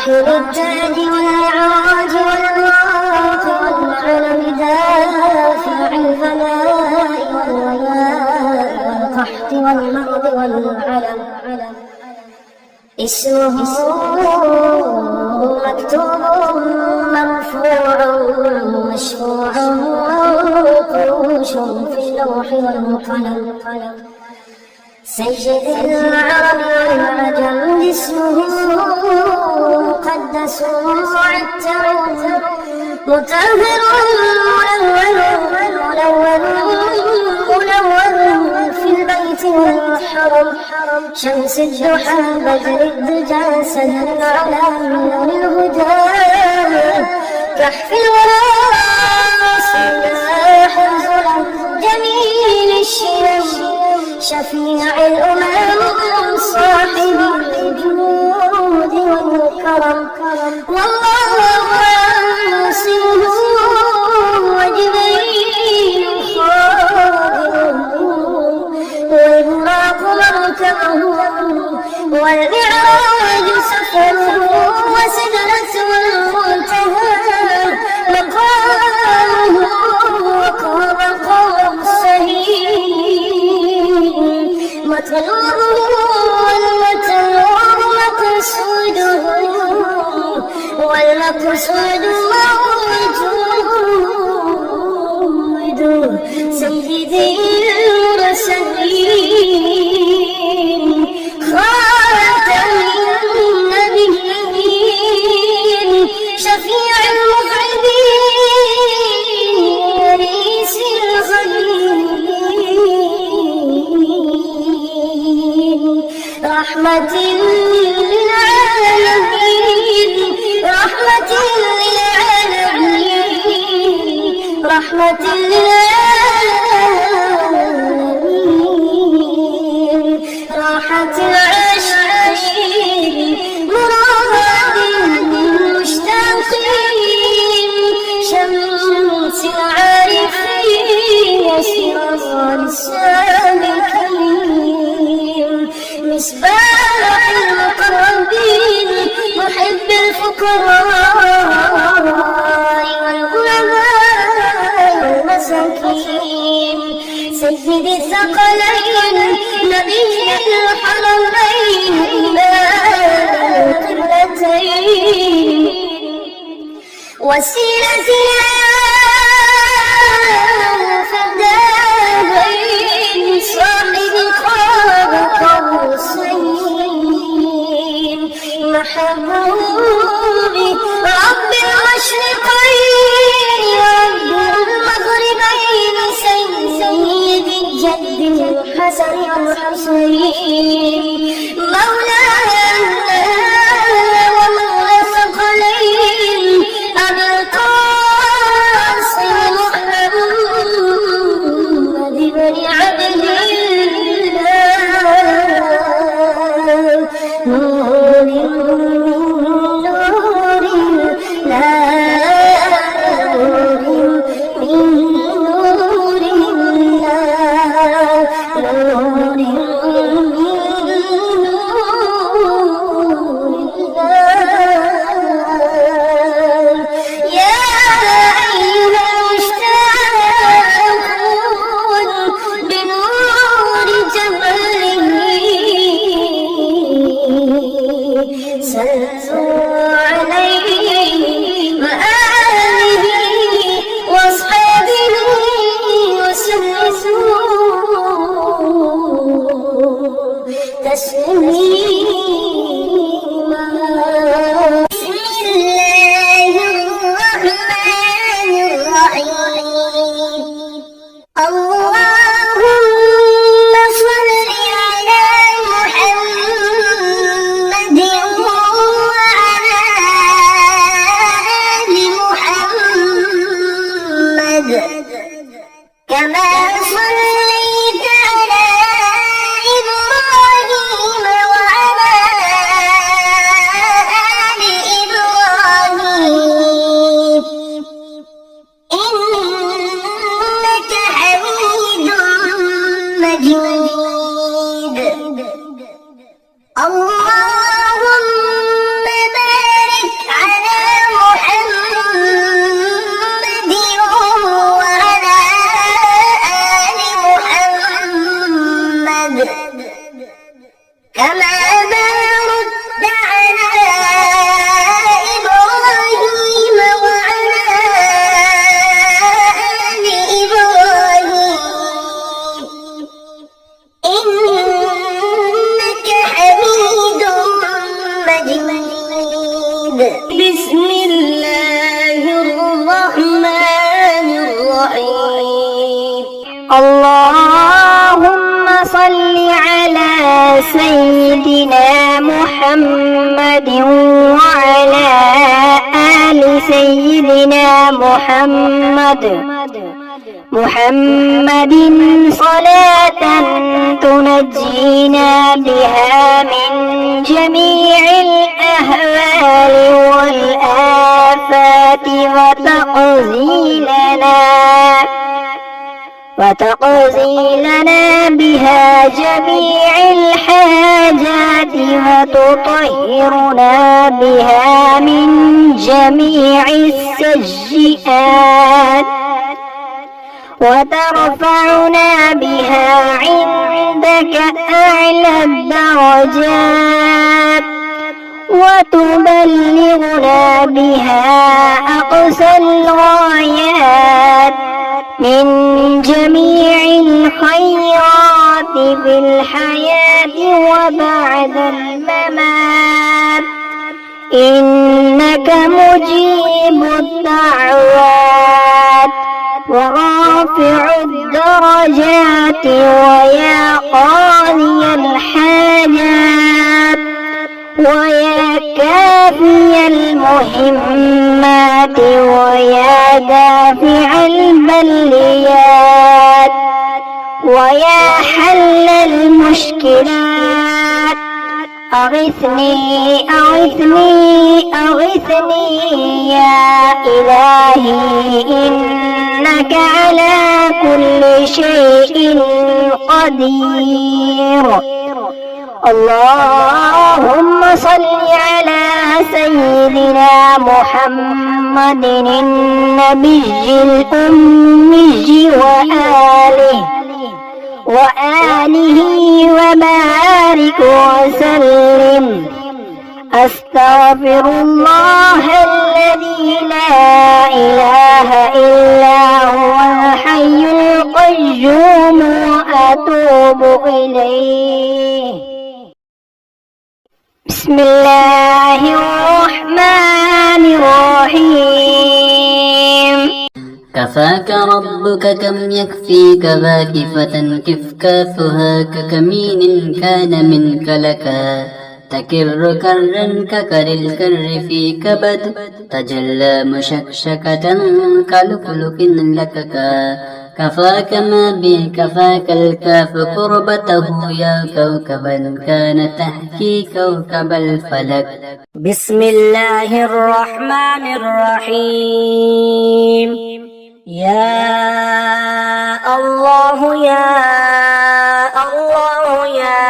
راحل التاج والعراج والمراق والعلم دافع الفناء والولاء والقحط والمرض والعلم اسمه مكتوب مرفوع مشفوع منقوش في اللوح والقلم سيد العرب والعجم اسمه مقدس معتر مطهر منور في البيت والحرم شمس الضحى بدر الدجى سدر على نور الهدى كحف الورى سلاح الظلم جميل الشيم شفيع الأمم صاحب الجود والكرم والله عاصمه وجبريل خادمه والبراق مركبه والمعراج سفره وسدرة المنتهى مقامه وقاب قوسين مطلوب والمطلوب مقصوده والمقصود موجود سيدي المرسلين خاتم النبيين شفيع المذنبين رئيس الغالبين رحمة للعالمين رحمة للعالمين رحمة للعالمين راحة العاشقين مراد المشتاقين شمس العارفين سراج السالكين مصباح المقربين محب الفقراء والغلباء والمساكين سيد الثقلين نبي الحرمين إمام القبلتين وسيلتنا في الدارين صاحب قاب قوسين محبوبي رب المشرقين رب المغربين سيد الجد الحسن الحسين مولانا ومولى الثقلين أبي القاسم محمد بن عبد الله نور من نور الله نور من نور الله نور من نور الله يا أيها المشتاقون بنور جماله صلوا عليه وآله وأصحابه وسلموا تسليما بسم الله الرحمن الرحيم اللهم صل على محمد وعلى آل محمد كما صليت على إبراهيم وعلى آل إبراهيم إنك حميد مجيد اللهم بارك كما باركت على إبراهيم وعلى آل إبراهيم إنك حميد مجيد. بسم الله الرحمن الرحيم. اللهم صل على سيدنا محمد وعلى آل سيدنا محمد صلاة تنجينا بها من جميع الأهوال والآفات وتقضي لنا بها جميع الحاجات وتطهرنا بها من جميع السيئات وترفعنا بها عندك أعلى الدرجات وتبلغنا بها أقصى الغايات من جميع الخيرات في الحياة وبعد الممات إنك مجيب الدعوات ورافع الدرجات ويا قاضي الحاجات ويا كافي المهمات ويا دافع البليات ويا حل المشكلات أغثني يا إلهي إنك على كل شيء قدير. اللهم صل على سيدنا محمد النبي الأمي وآله وبارك وسلم. أستغفر الله الذي لا إله إلا هو الحي القيوم وأتوب إليه. بسم الله الرحمن الرحيم. كفاك ربك كم يكفيك باكفة كف كافها ككمين كان منك لكا تكر كرا ككر الكر في كبد تجلى مشكشكة كلكلك لككا كفاك ما به كفاك الكاف قربته يا كوكبا كان تحكي كوكب الفلك. بسم الله الرحمن الرحيم. يا الله يا الله يا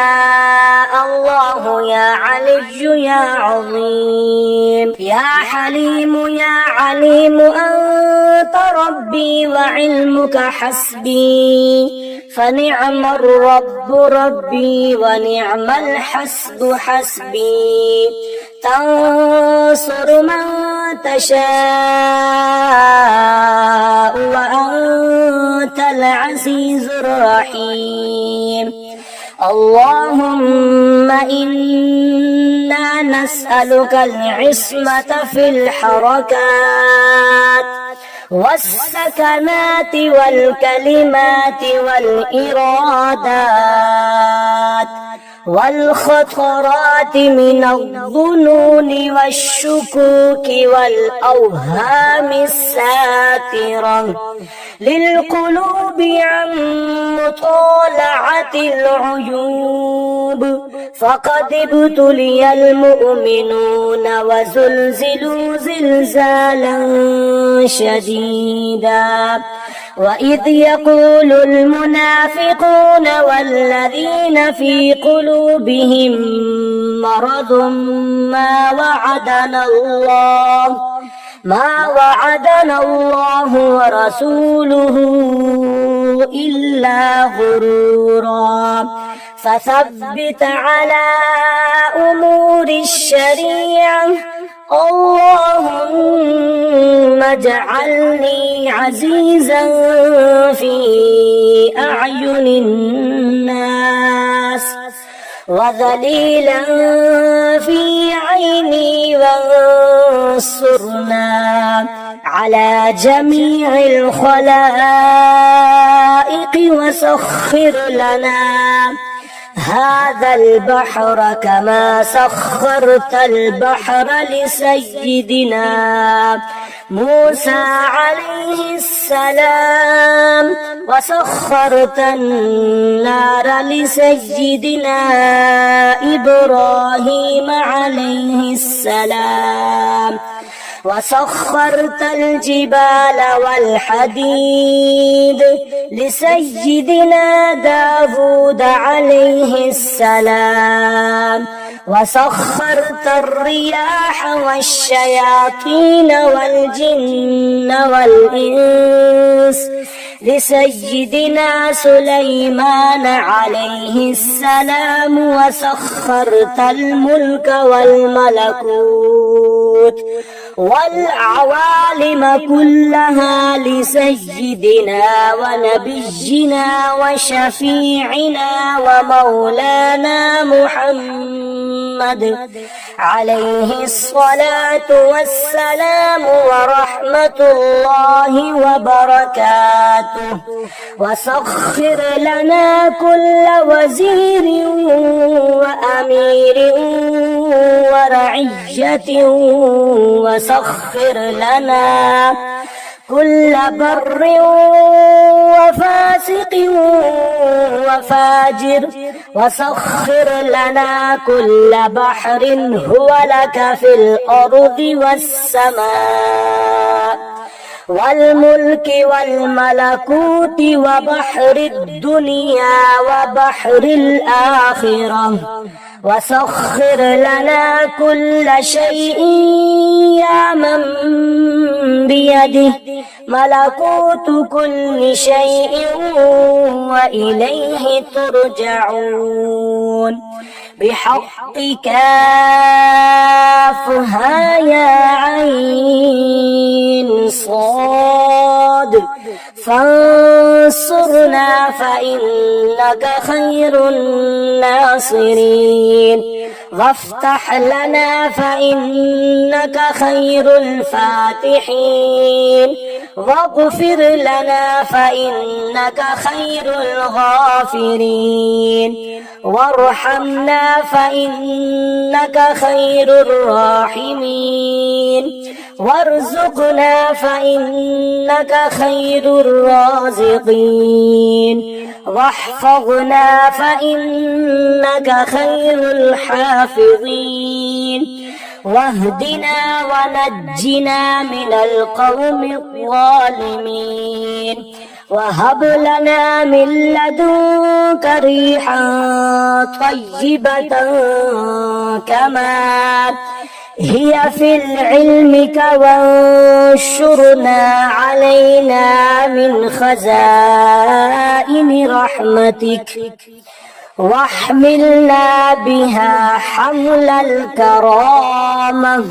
الله يا علي يا عظيم يا حليم يا عليم أنت ربي وعلمك حسبي فنعم الرب ربي ونعم الحسب حسبي. تنصر من تشاء وأنت العزيز الرحيم. اللهم إنا نسألك العصمة في الحركات والسكنات والكلمات والإرادات والخطرات من الظنون والشكوك والأوهام الساترة للقلوب عن مطالعة العيوب. فقد ابتلي المؤمنون وزلزلوا زلزالا شديدا. وإذ يقول المنافقون والذين في قلوبهم مرض ما وعدنا الله ما وعدنا الله ورسوله إلا غرورا فثبت على أمور الشريعة اللهم اجعلني عزيزا في أعين الناس وذليلا في عيني وانصرنا على جميع الخلائق وسخر لنا هذا البحر كما سخرت البحر لسيدنا موسى عليه السلام وسخرت النار لسيدنا إبراهيم عليه السلام وسخرت الجبال والحديد لسيدنا داود عليه السلام وسخرت الرياح والشياطين والجن والإنس لسيدنا سليمان عليه السلام وسخرت الملك والملكوت والعوالم كلها لسيدنا ونبينا وشفيعنا ومولانا محمد عليه الصلاة والسلام ورحمة الله وبركاته وسخر لنا كل وزير وأمير ورعية وسخر لنا كل بر وفاسق وفاجر وسخر لنا كل بحر هو لك في الأرض والسماء والملك والملكوت وبحر الدنيا وبحر الآخرة وسخر لنا كل شيء يا من بيده ملكوت كل شيء وإليه ترجعون بحق كافها يا عين صاد فانصرنا فإنك خير الناصرين وافتح لنا فإنك خير الفاتحين واغفر لنا فإنك خير الغافرين وارحمنا فإنك خير الراحمين وارزقنا فإنك خير الرازقين واحفظنا فإنك خير الحافظين واهدنا ونجنا من القوم الظالمين وهب لنا من لدنك ريحا طيبة كما هي في علمك وانشرنا علينا من خزائن رحمتك واحملنا بها حمل الكرامة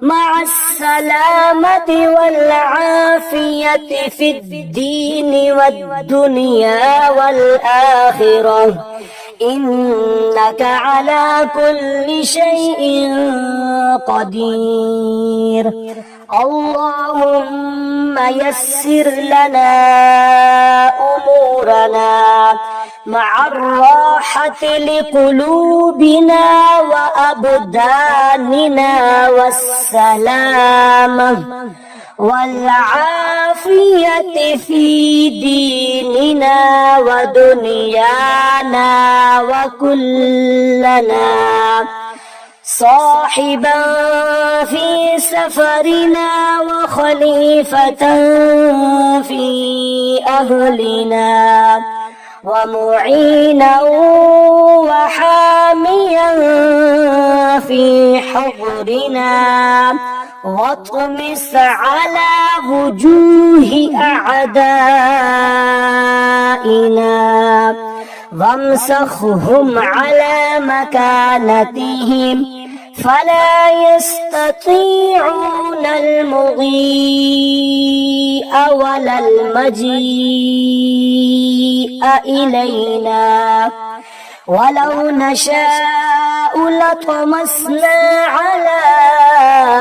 مع السلامة والعافية في الدين والدنيا والآخرة إنك على كل شيء قدير. اللهم يسر لنا أمورنا مع الراحة لقلوبنا وأبداننا والسلامة والعافية في ديننا ودنيانا وكلنا صاحبا في سفرنا وخليفة في أهلنا ومعينا وحاميا في حضرنا واطمس على وجوه أعدائنا وامسخهم على مكانتهم فلا يستطيعون المضيء ولا المجيء إلينا ولو نشاء لطمسنا على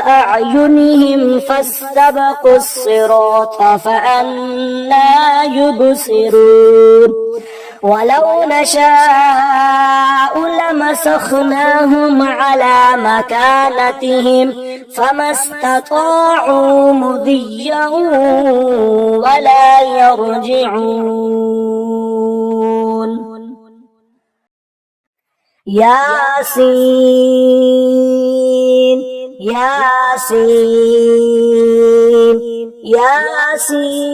أعينهم فاستبقوا الصراط فأنى يبصرون ولو نشاء لمسخناهم على مكانتهم فما استطاعوا مضيا ولا يرجعون ياسين ياسين ياسين